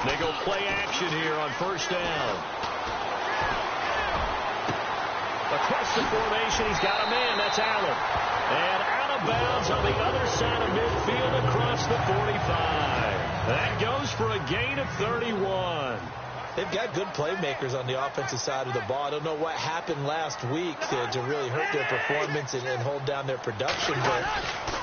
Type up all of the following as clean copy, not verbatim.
They go play action here on first down. Across the formation, he's got a man. That's Allen. And out of bounds on the other side of midfield across the 45. That goes for a gain of 31. They've got good playmakers on the offensive side of the ball. I don't know what happened last week to really hurt their performance and hold down their production, but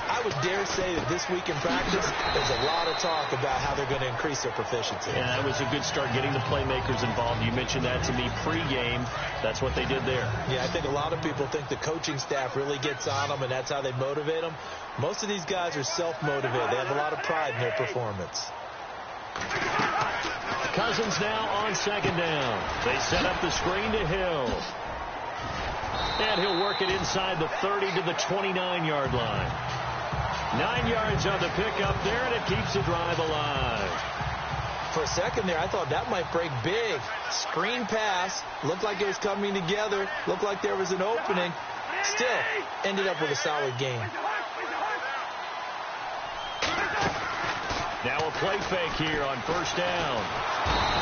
I would dare say that this week in practice, there's a lot of talk about how they're going to increase their proficiency. Yeah, that was a good start, getting the playmakers involved. You mentioned that to me pregame. That's what they did there. Yeah, I think a lot of people think the coaching staff really gets on them, and that's how they motivate them. Most of these guys are self-motivated. They have a lot of pride in their performance. Cousins now on second down. They set up the screen to Hill. And he'll work it inside the 30 to the 29-yard line. 9 yards on the pickup there, and it keeps the drive alive. For a second there, I thought that might break big. Screen pass. Looked like it was coming together. Looked like there was an opening. Still, ended up with a solid game. Now a play fake here on first down.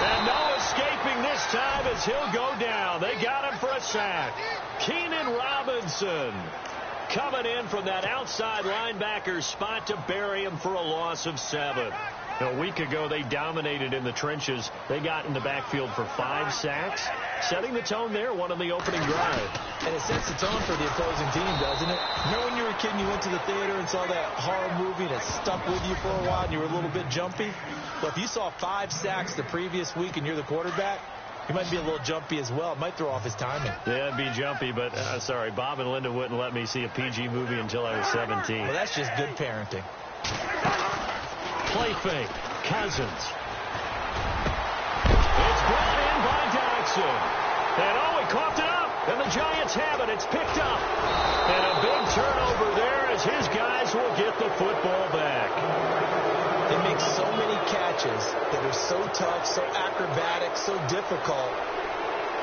And no escaping this time as he'll go down. They got him for a sack. Keenan Robinson coming in from that outside linebacker spot to bury him for a loss of 7. A week ago, they dominated in the trenches. They got in the backfield for 5 sacks, setting the tone there, one on the opening drive. And it sets the tone for the opposing team, doesn't it? Remember when you were a kid and you went to the theater and saw that horror movie and it stuck with you for a while and you were a little bit jumpy? Well, if you saw 5 sacks the previous week and you're the quarterback, you might be a little jumpy as well. It might throw off his timing. Yeah, it'd be jumpy, but sorry, Bob and Linda wouldn't let me see a PG movie until I was 17. Well, that's just good parenting. Play fake. Cousins. It's brought in by Jackson. And he coughed it up. And the Giants have it. It's picked up. And a big turnover there as his guys will get the football back. They make so many catches that are so tough, so acrobatic, so difficult.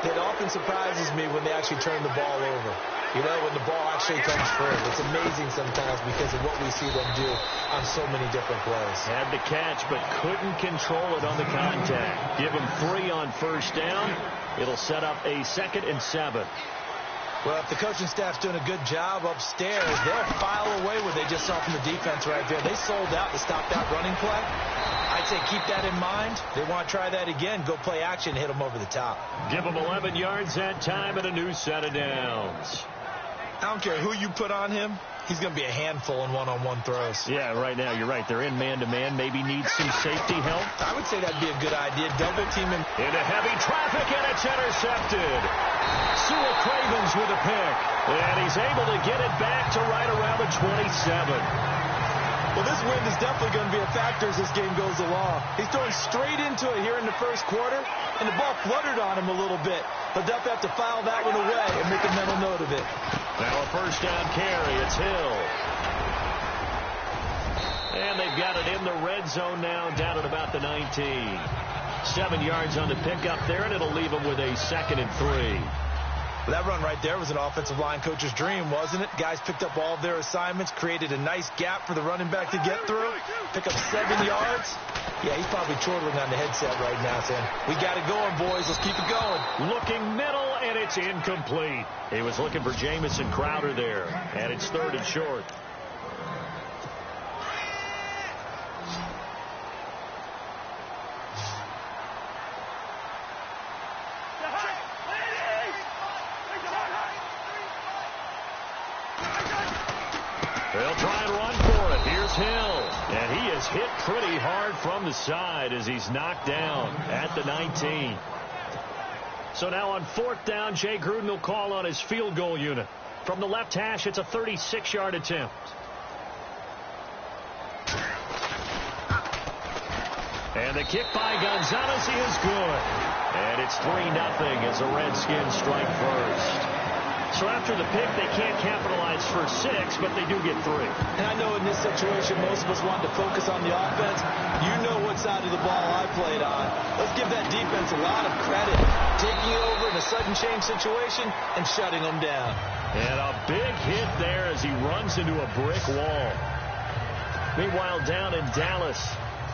It often surprises me when they actually turn the ball over. You know, when the ball actually comes through. It's amazing sometimes because of what we see them do on so many different plays. Had the catch, but couldn't control it on the contact. Give him 3 on first down. It'll set up a 2nd and 7. Well, if the coaching staff's doing a good job upstairs, they'll file away what they just saw from the defense right there. They sold out to stop that running play. I'd say keep that in mind. They want to try that again. Go play action, hit them over the top. Give them 11 yards that time and a new set of downs. I don't care who you put on him. He's going to be a handful in one-on-one throws. Yeah, right now, you're right. They're in man-to-man. Maybe needs some safety help. I would say that'd be a good idea. Double team him. Into heavy traffic, and it's intercepted. Sewell Cravens with a pick. And he's able to get it back to right around the 27. Well, this wind is definitely going to be a factor as this game goes along. He's throwing straight into it here in the first quarter, and the ball fluttered on him a little bit. He'll definitely have to file that one away and make a mental note of it. Now a first down carry. It's Hill. And they've got it in the red zone now, down at about the 19. 7 yards on the pickup there, and it'll leave them with a 2nd and 3. Well, that run right there was an offensive line coach's dream, wasn't it? Guys picked up all of their assignments, created a nice gap for the running back to get through, pick up 7 yards. Yeah, he's probably chortling on the headset right now saying, we got it going, boys. Let's keep it going. Looking middle, and it's incomplete. He was looking for Jamison Crowder there, and it's 3rd and short. They'll try and run for it. Here's Hill. And he is hit pretty hard from the side as he's knocked down at the 19. So now on 4th down, Jay Gruden will call on his field goal unit. From the left hash, it's a 36-yard attempt. And the kick by Gonzalez is good. And it's 3-0 as the Redskins strike first. So after the pick, they can't capitalize for 6, but they do get 3. And I know in this situation, most of us want to focus on the offense. You know what side of the ball I played on. Let's give that defense a lot of credit. Taking over in a sudden change situation and shutting them down. And a big hit there as he runs into a brick wall. Meanwhile, down in Dallas,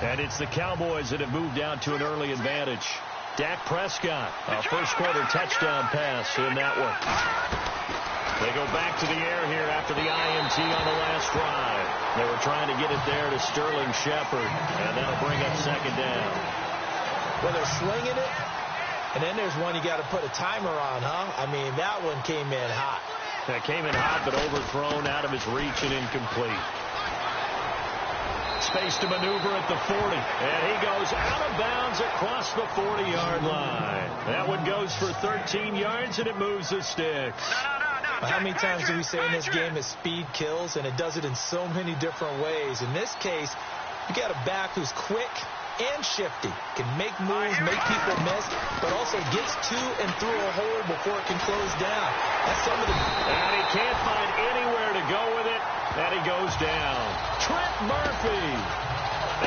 And it's the Cowboys that have moved out to an early advantage. Dak Prescott, a first-quarter touchdown pass in that one. They go back to the air here after the INT on the last drive. They were trying to get it there to Sterling Shepard, and that'll bring up second down. Well, they're slinging it, and then there's one you got to put a timer on, huh? I mean, that one came in hot. That came in hot, but overthrown, out of his reach, and incomplete. Space to maneuver at the 40, and he goes out of bounds across the 40-yard line. That one goes for 13 yards, and it moves the sticks. How many times do we say in this game that speed kills, and it does it in so many different ways? In this case, you got a back who's quick and shifty, can make moves, make people miss, but also gets to and through a hole before it can close down. That's some of the... And he can't find anywhere to go with it, and he goes down. Trent Murphy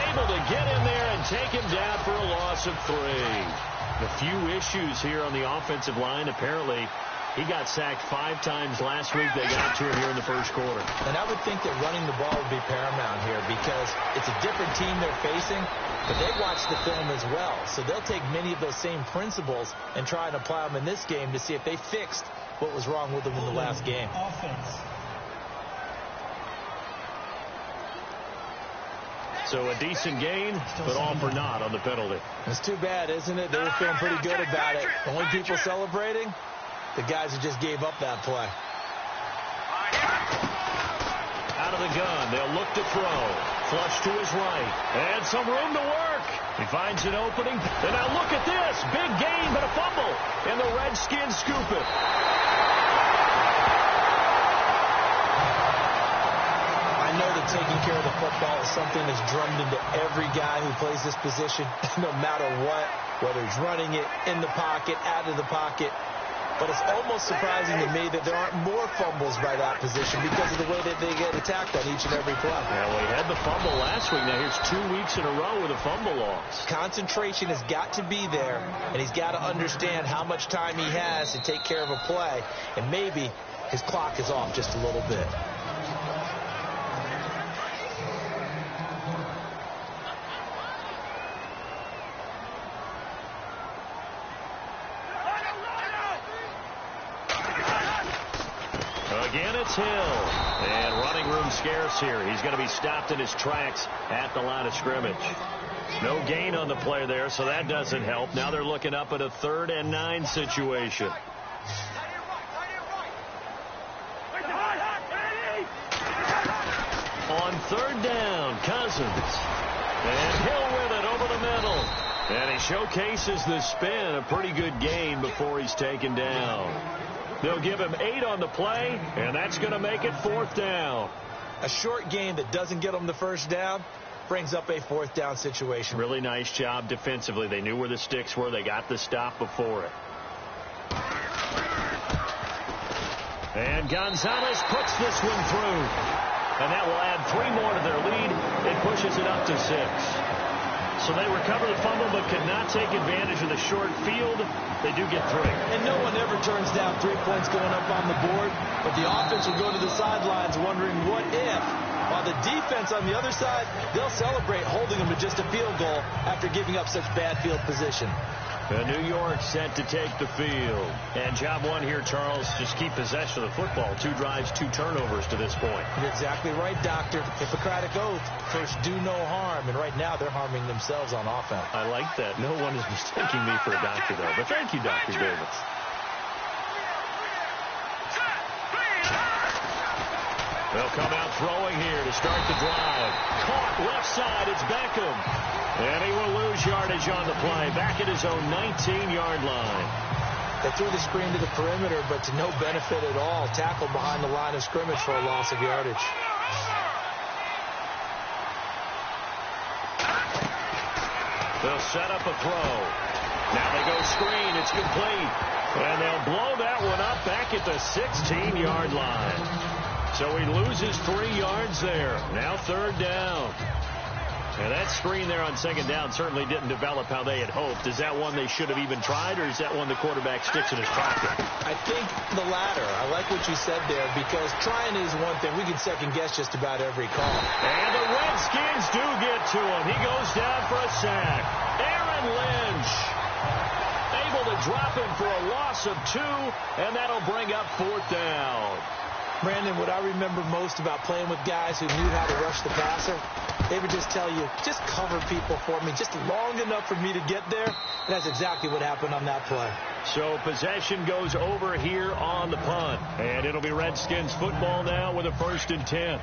able to get in there and take him down for a loss of 3. A few issues here on the offensive line. Apparently, he got sacked 5 times last week. They got to him here in the first quarter. And I would think that running the ball would be paramount here because it's a different team they're facing, but they watch the film as well. So they'll take many of those same principles and try and apply them in this game to see if they fixed what was wrong with them in the last game. Offense. So a decent gain, but all for naught on the penalty. It's too bad, isn't it? They were feeling pretty good about it. Only people celebrating? The guys who just gave up that play. Out of the gun. They'll look to throw. Flush to his right. And some room to work. He finds an opening. And now look at this. Big gain, but a fumble. And the Redskins scoop it. I know that taking care of the football is something that's drummed into every guy who plays this position, no matter what, whether he's running it, in the pocket, out of the pocket. But it's almost surprising to me that there aren't more fumbles by that position because of the way that they get attacked on each and every play. Well, we had the fumble last week. Now here's 2 weeks in a row with a fumble loss. Concentration has got to be there, and he's got to understand how much time he has to take care of a play, and maybe his clock is off just a little bit. Again, it's Hill. And running room scarce here. He's going to be stopped in his tracks at the line of scrimmage. No gain on the play there, so that doesn't help. Now they're looking up at a 3rd and 9 situation. On 3rd down, Cousins. And Hill with it over the middle. And he showcases the spin. A pretty good gain before he's taken down. They'll give him 8 on the play, and that's going to make it 4th down. A short gain that doesn't get them the first down brings up a 4th down situation. Really nice job defensively. They knew where the sticks were. They got the stop before it. And Gonzalez puts this one through. And that will add 3 more to their lead. It pushes it up to 6. So they recover the fumble but could not take advantage of the short field. They do get 3. And no one ever turns down 3 points going up on the board. But the offense will go to the sidelines wondering what if. While the defense on the other side, they'll celebrate holding them to just a field goal after giving up such bad field position. New York set to take the field. And job 1 here, Charles, just keep possession of the football. 2 drives, 2 turnovers to this point. You're exactly right, Doctor. Hippocratic oath, first do no harm. And right now they're harming themselves on offense. I like that. No one is mistaking me for a doctor, though. But thank you, Dr. Davis. They'll come out throwing here to start the drive. Caught left side. It's Beckham. And he will lose yardage on the play. Back at his own 19-yard line. They threw the screen to the perimeter, but to no benefit at all. Tackled behind the line of scrimmage for a loss of yardage. They'll set up a throw. Now they go screen. It's complete. And they'll blow that one up back at the 16-yard line. So he loses 3 yards there. Now 3rd down. And that screen there on second down certainly didn't develop how they had hoped. Is that one they should have even tried, or is that one the quarterback sticks in his pocket? I think the latter. I like what you said there, because trying is one thing. We can second-guess just about every call. And the Redskins do get to him. He goes down for a sack. Aaron Lynch able to drop him for a loss of 2, and that'll bring up 4th down. Brandon, what I remember most about playing with guys who knew how to rush the passer, they would just tell you, just cover people for me, just long enough for me to get there. And that's exactly what happened on that play. So possession goes over here on the punt. And it'll be Redskins football now with a 1st and 10.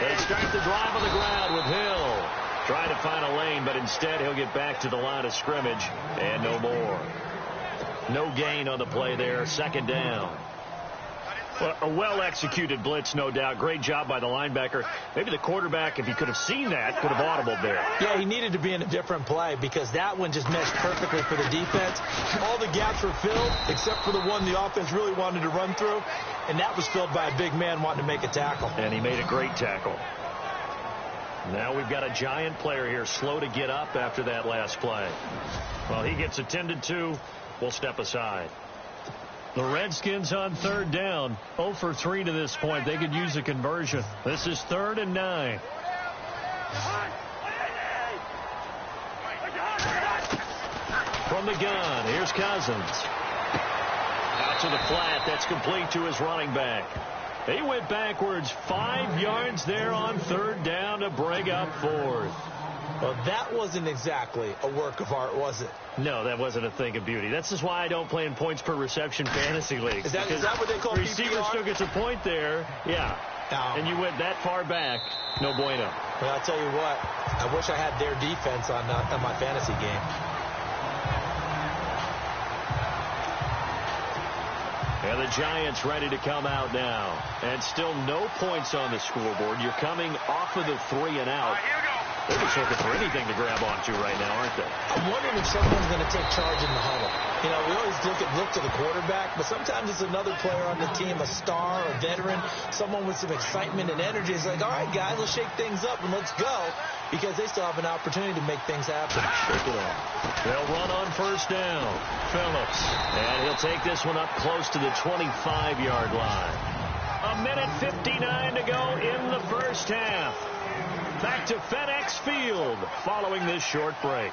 They start the drive on the ground with Hill. Trying to find a lane, but instead he'll get back to the line of scrimmage and no more. No gain on the play there. 2nd down. Well, a well-executed blitz, no doubt. Great job by the linebacker. Maybe the quarterback, if he could have seen that, could have audibled there. Yeah, he needed to be in a different play, because that one just meshed perfectly for the defense. All the gaps were filled except for the one the offense really wanted to run through, and that was filled by a big man wanting to make a tackle. And he made a great tackle. Now we've got a giant player here, slow to get up after that last play. Well, he gets attended to. We'll step aside. The Redskins on 3rd down. 0 for 3 to this point. They could use a conversion. This is 3rd and 9. From the gun, here's Cousins. Out to the flat. That's complete to his running back. He went backwards 5 yards there on 3rd down to bring up 4th. Well, that wasn't exactly a work of art, was it? No, that wasn't a thing of beauty. That's just why I don't play in points per reception fantasy leagues. Is that what they call receiver PPR? still gets a point there. Yeah. No. And you went that far back. No bueno. Well, I'll tell you what. I wish I had their defense on my fantasy game. And the Giants ready to come out now. And still no points on the scoreboard. You're coming off of the 3 and out. They're just looking for anything to grab onto right now, aren't they? I'm wondering if someone's going to take charge in the huddle. You know, we always look to the quarterback, but sometimes it's another player on the team, a star, a veteran, someone with some excitement and energy. It's like, all right, guys, let's shake things up and let's go, because they still have an opportunity to make things happen. Shake it up. They'll run on 1st down. Phillips. And he'll take this one up close to the 25-yard line. 1:59 to go in the 1st half. Back to FedEx Field following this short break.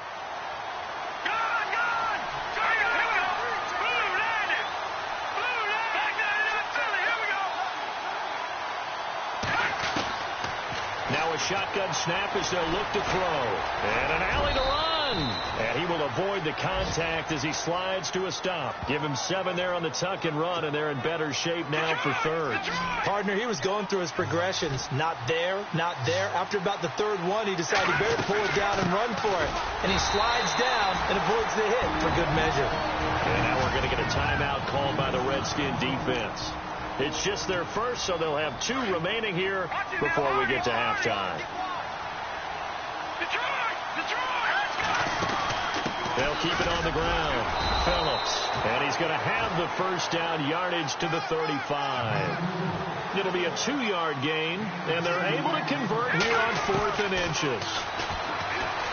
Now a shotgun snap as they'll look to throw. And an alley to run. And he will avoid the contact as he slides to a stop. Give him 7 there on the tuck and run, and they're in better shape now for 3rd. Partner, he was going through his progressions. Not there, not there. After about the 3rd one, he decided he better pull it down and run for it. And he slides down and avoids the hit for good measure. And now we're going to get a timeout called by the Redskin defense. It's just their first, so they'll have 2 remaining here before we get to halftime. They'll keep it on the ground. Phillips. And he's going to have the 1st down yardage to the 35. It'll be a 2-yard gain, and they're able to convert here on 4th and inches.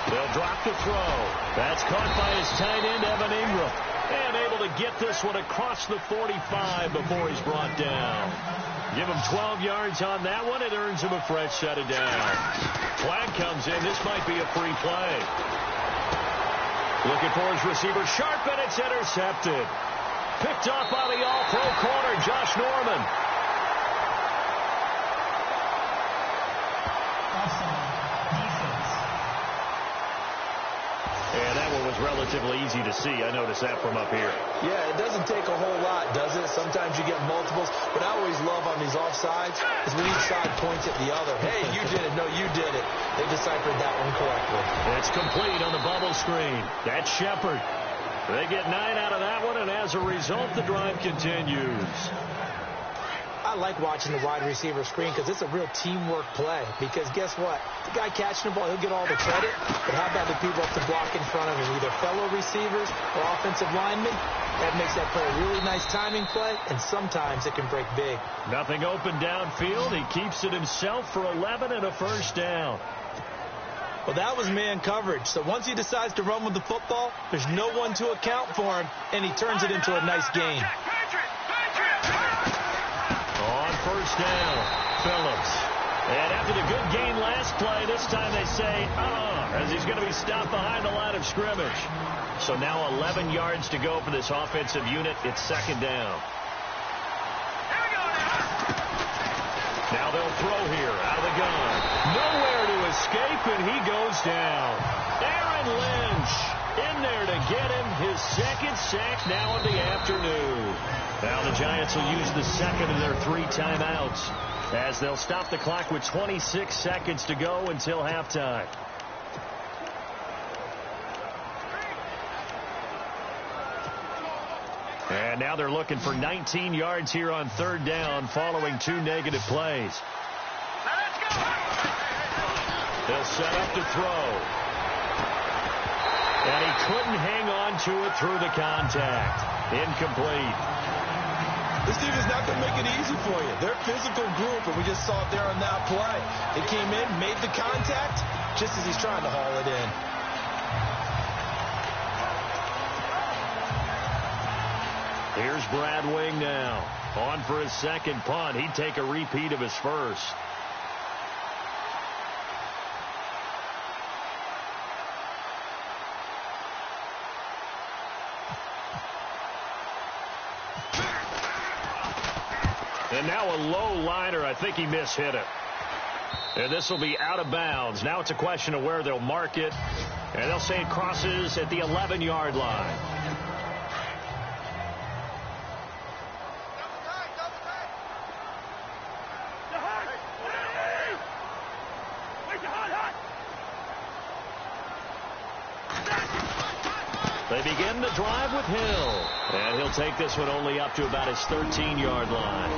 They'll drop the throw. That's caught by his tight end, Evan Ingram. And able to get this one across the 45 before he's brought down. Give him 12 yards on that one. It earns him a fresh set of downs. Flag comes in. This might be a free play. Looking for his receiver, Sharp, and it's intercepted. Picked off by the all-pro corner, Josh Norman. And that one was relatively easy to see. I noticed that from up here. Yeah, it doesn't take a whole lot, does it? Sometimes you get multiples. What I always love on these offsides is when each side points at the other. Hey, you did it. No, you did it. They deciphered that one correctly. It's complete on the bubble screen. That's Shepard. They get 9 out of that one, and as a result, the drive continues. I like watching the wide receiver screen because it's a real teamwork play. Because guess what? The guy catching the ball, he'll get all the credit. But how about the people up to block in front of him, either fellow receivers or offensive linemen? That makes that play a really nice timing play, and sometimes it can break big. Nothing open downfield. He keeps it himself for 11 and a first down. Well, that was man coverage. So once he decides to run with the football, there's no one to account for him, and he turns it into a nice gain. On first down, Phillips. And after the good gain last play, this time they say, as he's going to be stopped behind the line of scrimmage. So now 11 yards to go for this offensive unit. It's second down. Now they'll throw here out of the gun. Nowhere to escape, and he goes down. Aaron Lynch in there to get him his second sack now of the afternoon. Now the Giants will use the second of their 3 timeouts as they'll stop the clock with 26 seconds to go until halftime. And now they're looking for 19 yards here on third down following 2 negative plays. They'll set up to throw. And he couldn't hang on to it through the contact. Incomplete. This defense not going to make it easy for you. They're a physical group, and we just saw it there on that play. They came in, made the contact, just as he's trying to haul it in. Here's Brad Wing now. On for his second punt. He'd take a repeat of his first. And now a low liner. I think he mishit it. And this will be out of bounds. Now it's a question of where they'll mark it. And they'll say it crosses at the 11-yard line. They begin the drive with Hill. And he'll take this one only up to about his 13-yard line.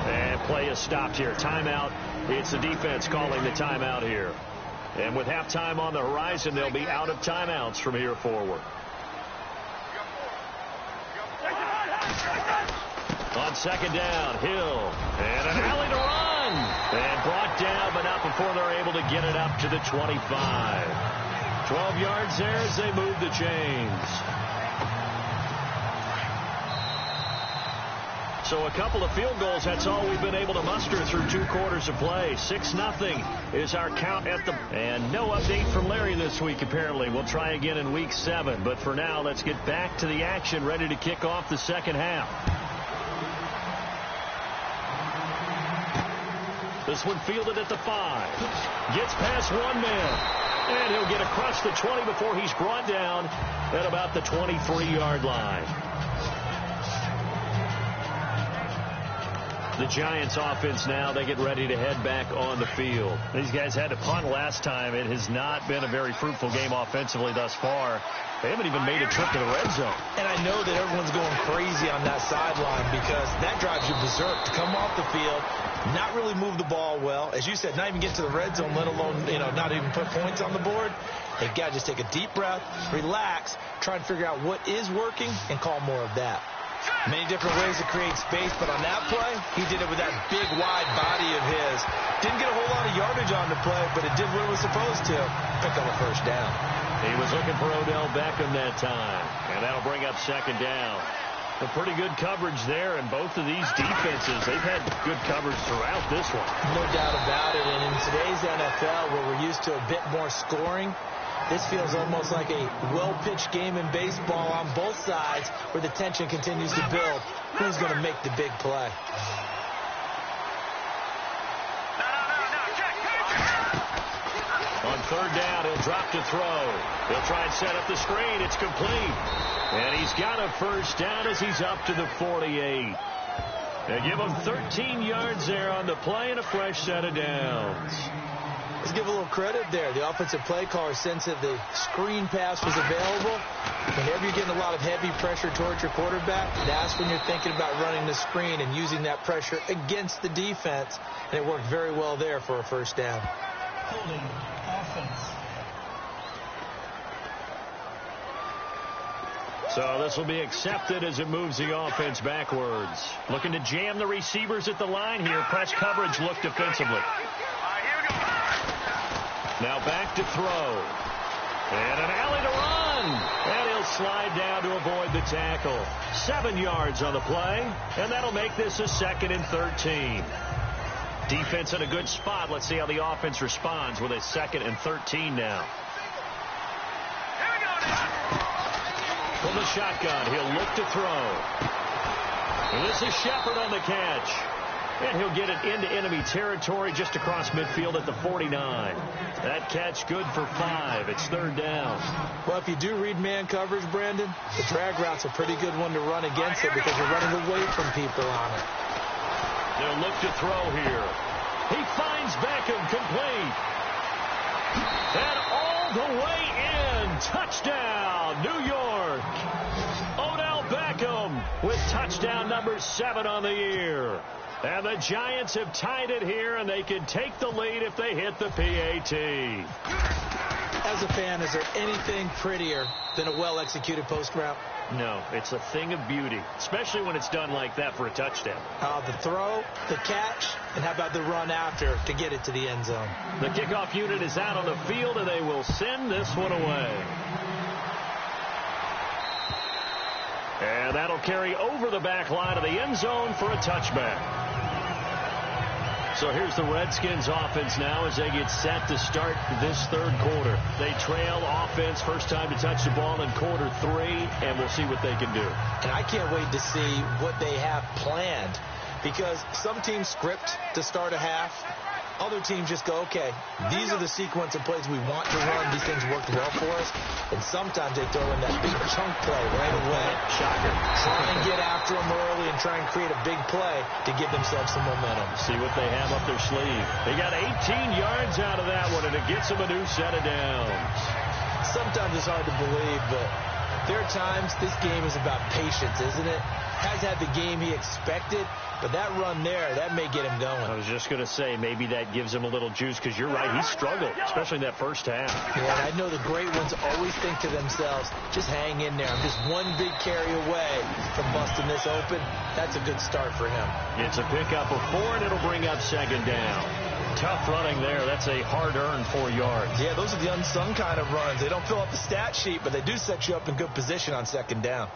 And play is stopped here. Timeout. It's the defense calling the timeout here. And with halftime on the horizon, they'll be out of timeouts from here forward. On second down, Hill. And an alley to run. And brought down, but not before they're able to get it up to the 25. 12 yards there as they move the chains. So a couple of field goals, that's all we've been able to muster through 2 quarters of play. 6-0 is our count at the... And no update from Larry this week, apparently. We'll try again in week 7. But for now, let's get back to the action, ready to kick off the second half. This one fielded at the 5. Gets past one man. And he'll get across the 20 before he's brought down at about the 23-yard line. The Giants offense now, they get ready to head back on the field. These guys had to punt last time. It has not been a very fruitful game offensively thus far. They haven't even made a trip to the red zone. And I know that everyone's going crazy on that sideline because that drives you berserk to come off the field, not really move the ball well. As you said, not even get to the red zone, let alone, not even put points on the board. They got to just take a deep breath, relax, try and figure out what is working, and call more of that. Many different ways to create space, but on that play, he did it with that big, wide body of his. Didn't get a whole lot of yardage on the play, but it did what it was supposed to. Pick up a first down. He was looking for Odell Beckham that time, and that'll bring up second down. A pretty good coverage there, and both of these defenses, they've had good coverage throughout this one. No doubt about it, and in today's NFL, where we're used to a bit more scoring, this feels almost like a well-pitched game in baseball on both sides where the tension continues to build. Who's going to make the big play? On third down, he'll drop to throw. He'll try and set up the screen. It's complete. And he's got a first down as he's up to the 48. They give him 13 yards there on the play and a fresh set of downs. Let's give a little credit there. The offensive play caller sensed that the screen pass was available. Whenever you're getting a lot of heavy pressure towards your quarterback, that's when you're thinking about running the screen and using that pressure against the defense. And it worked very well there for a first down. Holding offense. So this will be accepted as it moves the offense backwards. Looking to jam the receivers at the line here. Press coverage look defensively. Now back to throw. And an alley to run. And he'll slide down to avoid the tackle. 7 yards on the play. And that'll make this a 2nd and 13. Defense in a good spot. Let's see how the offense responds with a 2nd and 13 now. From the shotgun, he'll look to throw. And this is Shepard on the catch. And he'll get it into enemy territory just across midfield at the 49. That catch good for 5. It's 3rd down. Well, if you do read man coverage, Brandon, the drag route's a pretty good one to run against it because you're running away from people on it. They'll look to throw here. He finds Beckham complete. And all the way in. Touchdown, New York. Odell Beckham with touchdown number 7 on the year. And the Giants have tied it here, and they can take the lead if they hit the PAT. As a fan, is there anything prettier than a well-executed post route? No, it's a thing of beauty, especially when it's done like that for a touchdown. The throw, the catch, and how about the run after to get it to the end zone? The kickoff unit is out on the field, and they will send this one away. And that'll carry over the back line of the end zone for a touchback. So here's the Redskins offense now as they get set to start this 3rd quarter. They trail offense, first time to touch the ball in quarter 3, and we'll see what they can do. And I can't wait to see what they have planned because some teams script to start a half. Other teams just go, okay, these are the sequence of plays we want to run. These things worked well for us. And sometimes they throw in that big chunk play right away. Shocker. Try and get after them early and try and create a big play to give themselves some momentum. See what they have up their sleeve. They got 18 yards out of that one, and it gets them a new set of downs. Sometimes it's hard to believe, but there are times this game is about patience, isn't it? Has had the game he expected, but that run there, that may get him going. I was just going to say, maybe that gives him a little juice, because you're right, he struggled, especially in that first half. Yeah, and I know the great ones always think to themselves, just hang in there. I'm just one big carry away from busting this open. That's a good start for him. It's a pickup of 4, and it'll bring up 2nd down. Tough running there. That's a hard-earned 4 yards. Yeah, those are the unsung kind of runs. They don't fill up the stat sheet, but they do set you up in good position on 2nd down.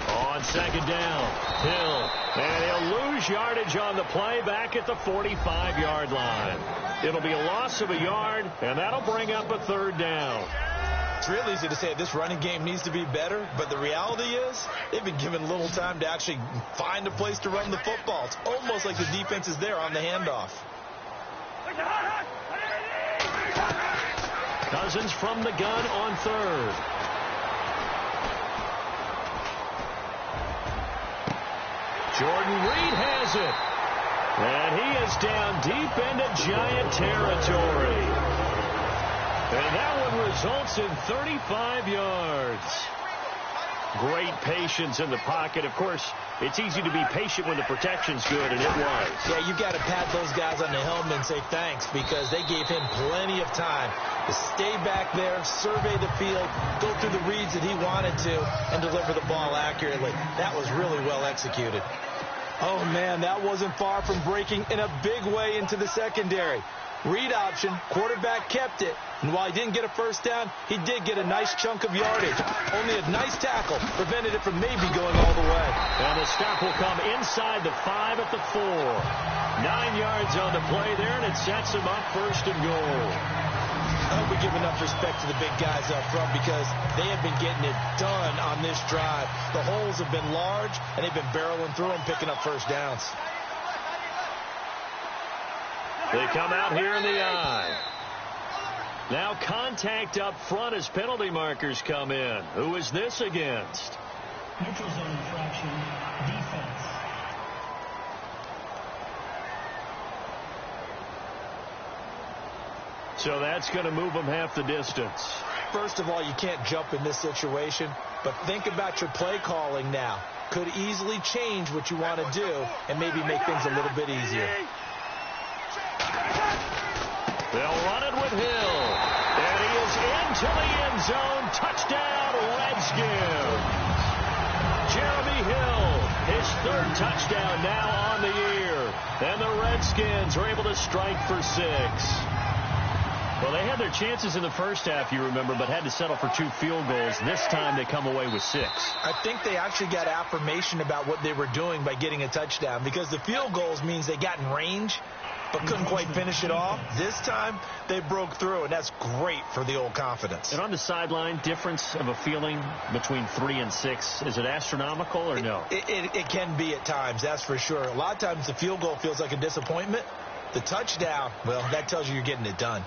On 2nd down, Hill, and he'll lose yardage on the play back at the 45-yard line. It'll be a loss of a yard, and that'll bring up a 3rd down. It's real easy to say this running game needs to be better, but the reality is they've been given little time to actually find a place to run the football. It's almost like the defense is there on the handoff. Cousins from the gun on 3rd. Jordan Reed has it. And he is down deep into Giant territory. And that one results in 35 yards. Great patience in the pocket. Of course, it's easy to be patient when the protection's good, and it was. Yeah, you've got to pat those guys on the helmet and say thanks because they gave him plenty of time to stay back there, survey the field, go through the reads that he wanted to, and deliver the ball accurately. That was really well executed. Oh, man, that wasn't far from breaking in a big way into the secondary. Read option, quarterback kept it, and while he didn't get a first down, he did get a nice chunk of yardage. Only a nice tackle prevented it from maybe going all the way. And the stop will come inside the 5 at the 4. 9 yards on the play there, and it sets him up 1st and goal. I hope we give enough respect to the big guys up front because they have been getting it done on this drive. The holes have been large, and they've been barreling through them, picking up first downs. They come out here in the eye. Now contact up front as penalty markers come in. Who is this against? Neutral zone infraction, defense. So that's going to move them half the distance. First of all, you can't jump in this situation, but think about your play calling now. Could easily change what you want to do and maybe make things a little bit easier. They'll run it with Hill. And he is into the end zone. Touchdown, Redskins. Jeremy Hill, his third touchdown now on the year. And the Redskins are able to strike for 6. Well, they had their chances in the first half, you remember, but had to settle for 2 field goals. This time they come away with 6. I think they actually got affirmation about what they were doing by getting a touchdown, because the field goals means they got in range but couldn't quite finish it off. This time they broke through, and that's great for the old confidence. And on the sideline, difference of a feeling between 3 and 6, is it astronomical or no? It can be at times, that's for sure. A lot of times the field goal feels like a disappointment. The touchdown, well, that tells you you're getting it done.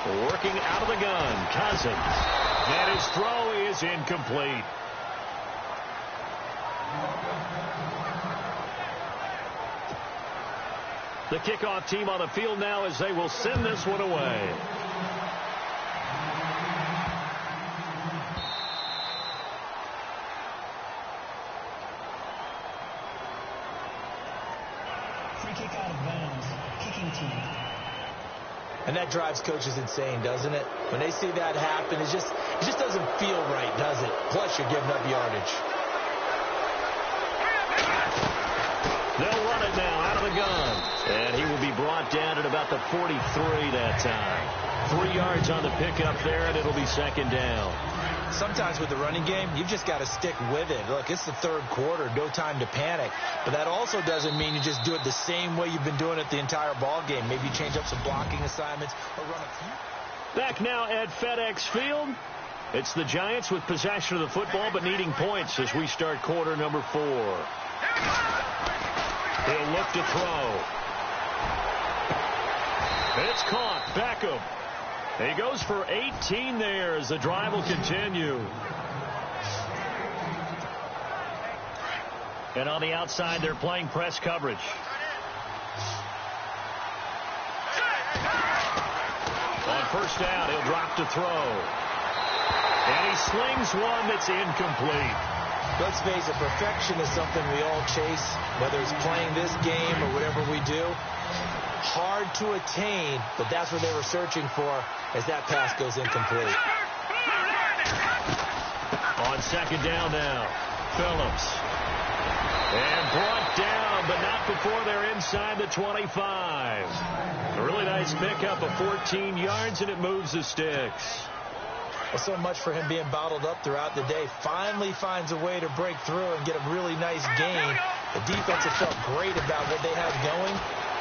Working out of the gun, Cousins. And his throw is incomplete. The kickoff team on the field now as they will send this one away. Free kick out of bounds. Kicking team. And that drives coaches insane, doesn't it? When they see that happen, it just doesn't feel right, does it? Plus, you're giving up yardage. They'll run it now out of the gun. And he will be brought down at about the 43 that time. 3 yards on the pickup there, and it'll be second down. Sometimes with the running game, you've just got to stick with it. Look, it's the third quarter, no time to panic. But that also doesn't mean you just do it the same way you've been doing it the entire ball game. Maybe change up some blocking assignments or run a few. Back now at FedEx Field. It's the Giants with possession of the football but needing points as we start quarter number 4. He'll look to throw. It's caught. Beckham. He goes for 18 there as the drive will continue. And on the outside, they're playing press coverage. On first down, he'll drop to throw. And he slings one that's incomplete. Let's face it, perfection is something we all chase, whether it's playing this game or whatever we do. Hard to attain, but that's what they were searching for as that pass goes incomplete. On second down now, Phillips. And brought down, but not before they're inside the 25. A really nice pickup of 14 yards, and it moves the sticks. Well, so much for him being bottled up throughout the day. Finally finds a way to break through and get a really nice gain. The defense have felt great about what they have going.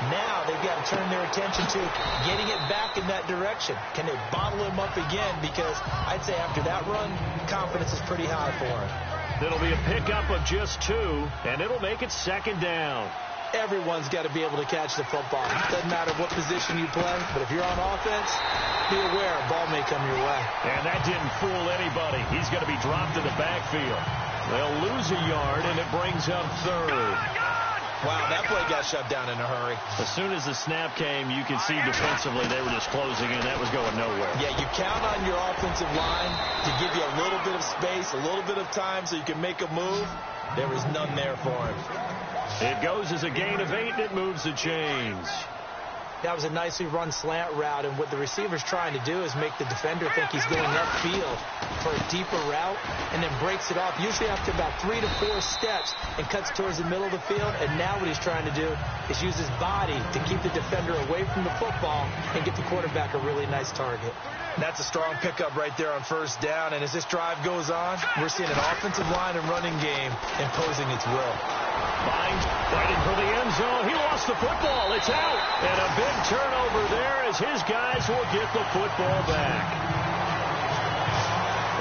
Now they've got to turn their attention to getting it back in that direction. Can they bottle him up again? Because I'd say after that run, confidence is pretty high for him. It'll be a pickup of just 2, and it'll make it second down. Everyone's got to be able to catch the football. Doesn't matter what position you play, but if you're on offense, be aware a ball may come your way. And that didn't fool anybody. He's going to be dropped in the backfield. They'll lose a yard, and it brings up third. Wow, that play got shut down in a hurry. As soon as the snap came, you could see defensively they were just closing in. That was going nowhere. Yeah, you count on your offensive line to give you a little bit of space, a little bit of time so you can make a move. There was none there for him. It goes as a gain of 8, and it moves the chains. That was a nicely run slant route, and what the receiver's trying to do is make the defender think he's going upfield for a deeper route, and then breaks it off, usually after about 3 to 4 steps, and cuts towards the middle of the field. And now what he's trying to do is use his body to keep the defender away from the football and get the quarterback a really nice target. That's a strong pickup right there on first down, and as this drive goes on, we're seeing an offensive line and running game imposing its will. Fighting for the end zone. He lost the football. It's out. And a big turnover there as his guys will get the football back.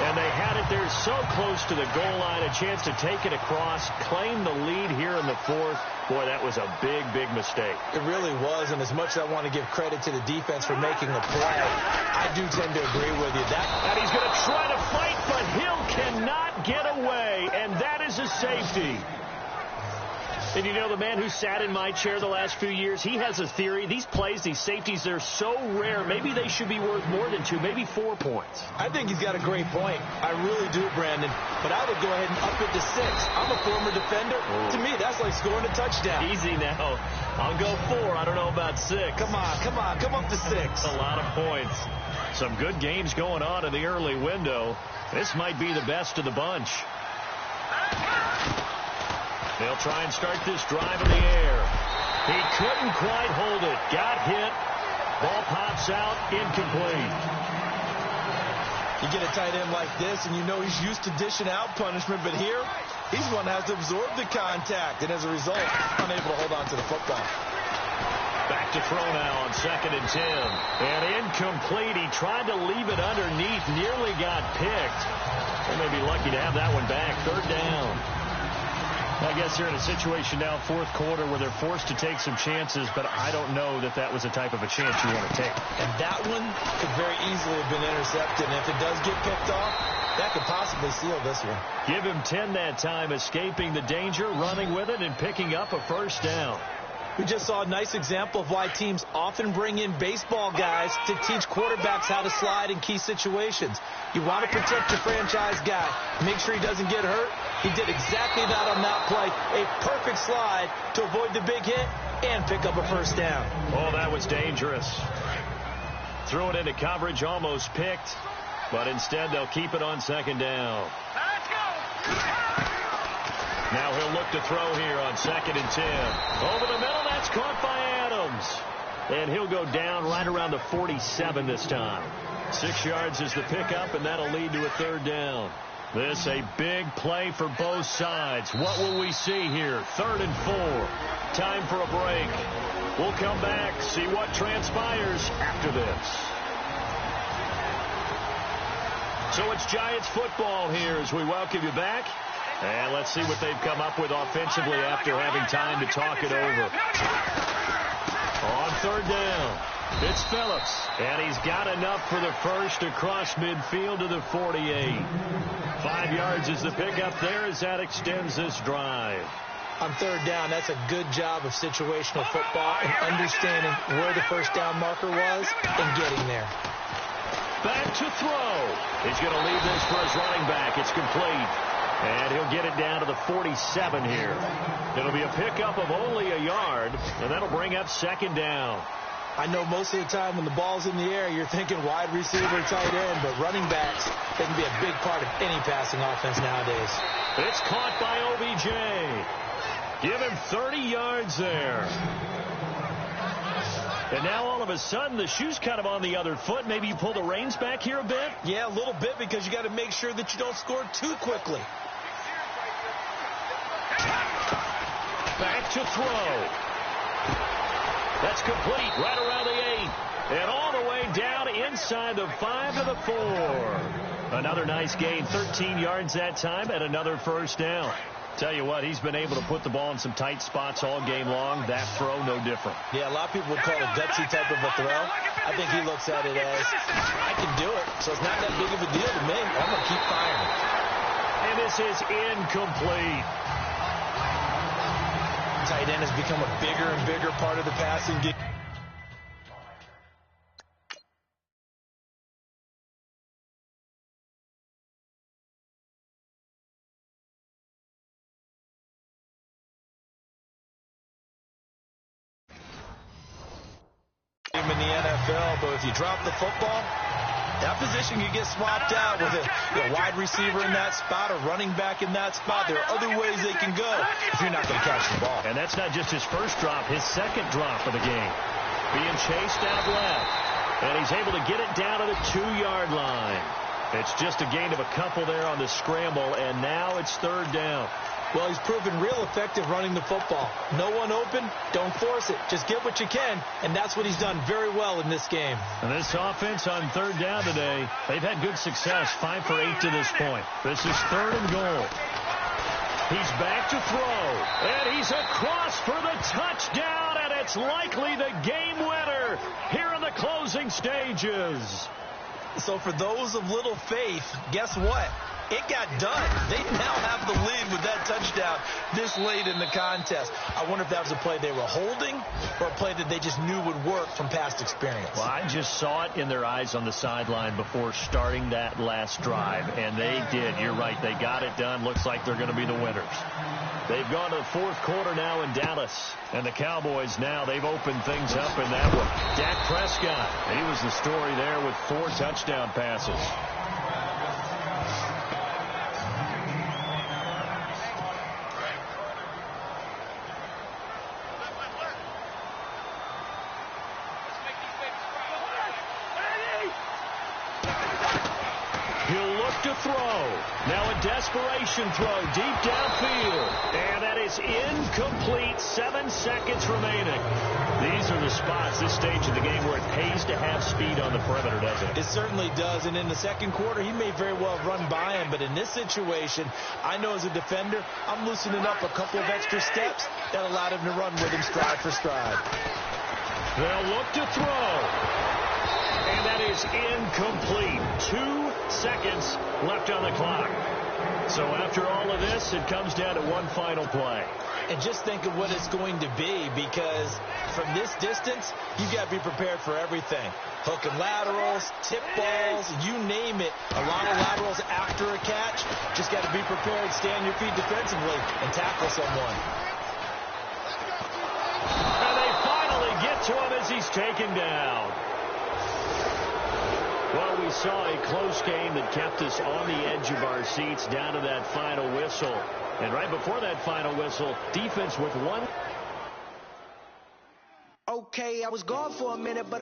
And they had it there so close to the goal line, a chance to take it across, claim the lead here in the 4th. Boy, that was a big, big mistake. It really was, and as much as I want to give credit to the defense for making the play, I do tend to agree with you. And he's going to try to fight, but Hill cannot get away, and that is is a safety. And you know, the man who sat in my chair the last few years, he has a theory. These plays, these safeties, they're so rare. Maybe they should be worth more than 2, maybe 4 points. I think he's got a great point. I really do, Brandon. But I would go ahead and up it to 6. I'm a former defender. Ooh. To me, that's like scoring a touchdown. Easy now. I'll go 4. I don't know about 6. Come on. Come up to 6. A lot of points. Some good games going on in the early window. This might be the best of the bunch. They'll try and start this drive in the air. He couldn't quite hold it. Got hit. Ball pops out. Incomplete. You get a tight end like this, and you know he's used to dishing out punishment, but here, he's one that has to absorb the contact, and as a result, unable to hold on to the football. Back to throw now on 2nd and 10. And incomplete. He tried to leave it underneath. Nearly got picked. They may be lucky to have that one back. 3rd down. I guess they're in a situation now, 4th quarter, where they're forced to take some chances, but I don't know that that was the type of a chance you want to take. And that one could very easily have been intercepted, and if it does get picked off, that could possibly seal this one. Give him 10 that time, escaping the danger, running with it, and picking up a 1st down. We just saw a nice example of why teams often bring in baseball guys to teach quarterbacks how to slide in key situations. You want to protect your franchise guy. Make sure he doesn't get hurt. He did exactly that on that play. A perfect slide to avoid the big hit and pick up a 1st down. Oh, that was dangerous. Threw it into coverage, almost picked, but instead they'll keep it on 2nd down. Let's go! Now he'll look to throw here on 2nd and 10. Over the middle, that's caught by Adams. And he'll go down right around the 47 this time. 6 yards is the pickup, and that'll lead to a 3rd down. This a big play for both sides. What will we see here? 3rd and 4. Time for a break. We'll come back, see what transpires after this. So it's Giants football here as we welcome you back. And let's see what they've come up with offensively after having time to talk it over. On 3rd down, it's Phillips. And he's got enough for the 1st across midfield to the 48. 5 yards is the pickup there as that extends this drive. On 3rd down, that's a good job of situational football and understanding where the 1st down marker was and getting there. Back to throw. He's going to leave this for his running back. It's complete. And he'll get it down to the 47 here. It'll be a pickup of only a yard, and that'll bring up 2nd down. I know most of the time when the ball's in the air, you're thinking wide receiver, tight end, but running backs, they can be a big part of any passing offense nowadays. It's caught by OBJ. Give him 30 yards there. And now all of a sudden the shoe's kind of on the other foot. Maybe you pull the reins back here a bit? Yeah, a little bit, because you got to make sure that you don't score too quickly. Back to throw. That's complete right around the 8. And all the way down inside the 5 to the 4. Another nice gain, 13 yards that time, and another 1st down. Tell you what, he's been able to put the ball in some tight spots all game long. That throw, no different. Yeah, a lot of people would call it a gutsy type of a throw. I think he looks at it as, I can do it, so it's not that big of a deal to me. I'm going to keep firing. And this is incomplete. Tight end has become a bigger and bigger part of the passing game. In the NFL, but if you drop the football, that position can get swapped out with a wide receiver in that spot, a running back in that spot. There are other ways they can go if you're not going to catch the ball. And that's not just his 1st drop, his 2nd drop of the game. Being chased out left. And he's able to get it down to the 2-yard line. It's just a gain of a couple there on the scramble, and now it's 3rd down. Well, he's proven real effective running the football. No one open, don't force it. Just get what you can, and that's what he's done very well in this game. And this offense on 3rd down today, they've had good success, 5 for 8 to this point. This is 3rd and goal. He's back to throw, and he's across for the touchdown, and it's likely the game winner here in the closing stages. So for those of little faith, guess what? It got done. They now have the lead with that touchdown this late in the contest. I wonder if that was a play they were holding or a play that they just knew would work from past experience. Well, I just saw it in their eyes on the sideline before starting that last drive, and they did. You're right. They got it done. Looks like they're going to be the winners. They've gone to the fourth quarter now in Dallas. And the Cowboys now, they've opened things up in that one. Dak Prescott, he was the story there with 4 touchdown passes. He'll look to throw. Now a desperation throw deep downfield. And that is incomplete. 7 seconds remaining. These are the spots, this stage of the game, where it pays to have speed on the perimeter, doesn't it? It certainly does. And in the second quarter, he may very well have run by him. But in this situation, I know as a defender, I'm loosening up a couple of extra steps that allowed him to run with him stride for stride. They'll look to throw. And that is incomplete. 2 seconds left on the clock. So after all of this, it comes down to one final play. And just think of what it's going to be, because from this distance, you've got to be prepared for everything. Hook and laterals, tip balls, you name it. A lot of laterals after a catch. Just got to be prepared, stay on your feet defensively, and tackle someone. And they finally get to him as he's taken down. Well, we saw a close game that kept us on the edge of our seats down to that final whistle. And right before that final whistle, defense with one. Okay, I was gone for a minute, but